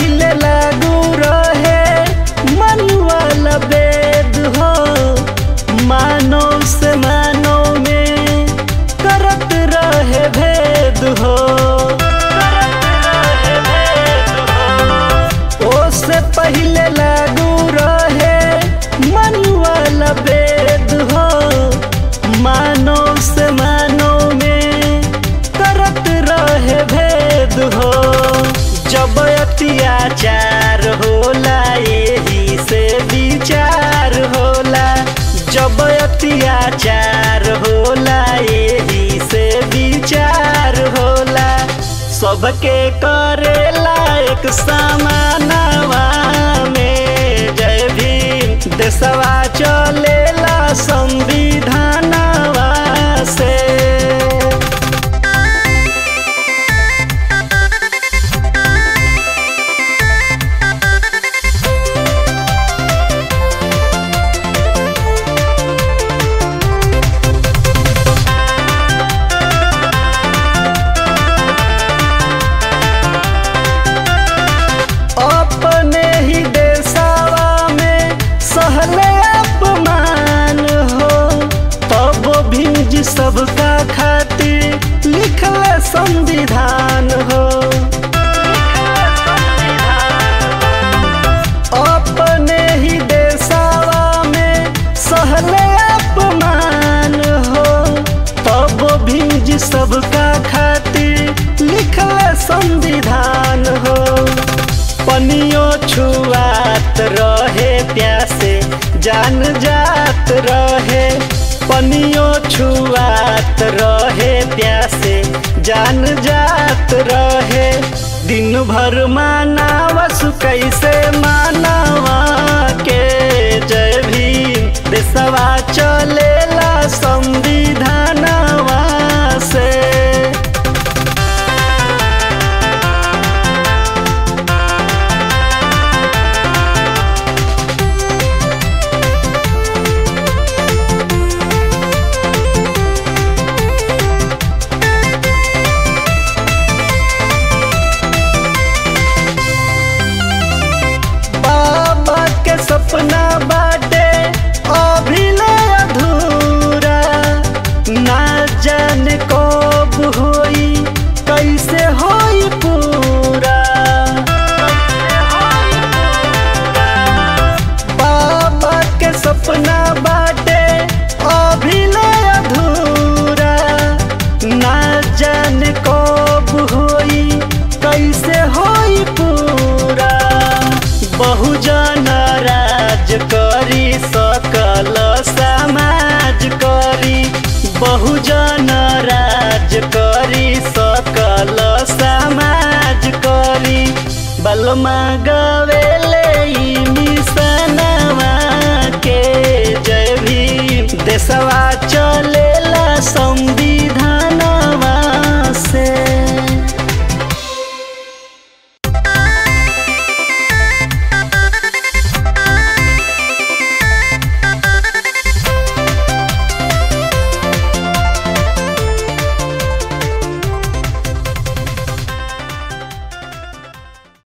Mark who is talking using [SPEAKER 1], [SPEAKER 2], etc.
[SPEAKER 1] पहले लागू रहे मनुआल वेद हो, मानव से मानव में करत रहे भेद हो। ओसे पहले लागू रहे मनुआल वेद हो, मानव से मानव में करत रहे भेद हो। जब अत्याचार होला यही से विचार होला, जब अत्याचार होला यही से विचार होला। सबके करेला एक समानवा में जय भीम, देशवा चलेला संविधानवा से। अपने ही देशवा में सहले अपमान हो, तब भीम जी सबका खातिर लिखले संविधान हो। अपने ही देशवा में सहले अपमान हो, तब भीम जी सबका खातिर लिखले संविधान हो। पनियो छुआत रहे प्यासे जान जात रहे, पनियो छुआत रहे प्यासे जान जात रहे। दिन भर मानवस कैसे मानवा के जय भीम, देशवा चलेला संविधानवा से। सपना बाटे अभिले अधूरा, ना जाने कब होई कैसे होई पूरा। बाबा के सपना बाटे अभिले अधूरा, ना जाने कब होई कैसे होई पूरा। बहुजन राज करी सकल समाज करी, बहुजन राज करी सकल समाज करी। बलमा गवेले ई मिशनवा के जय भीम, देशवा चलेला संविधानवा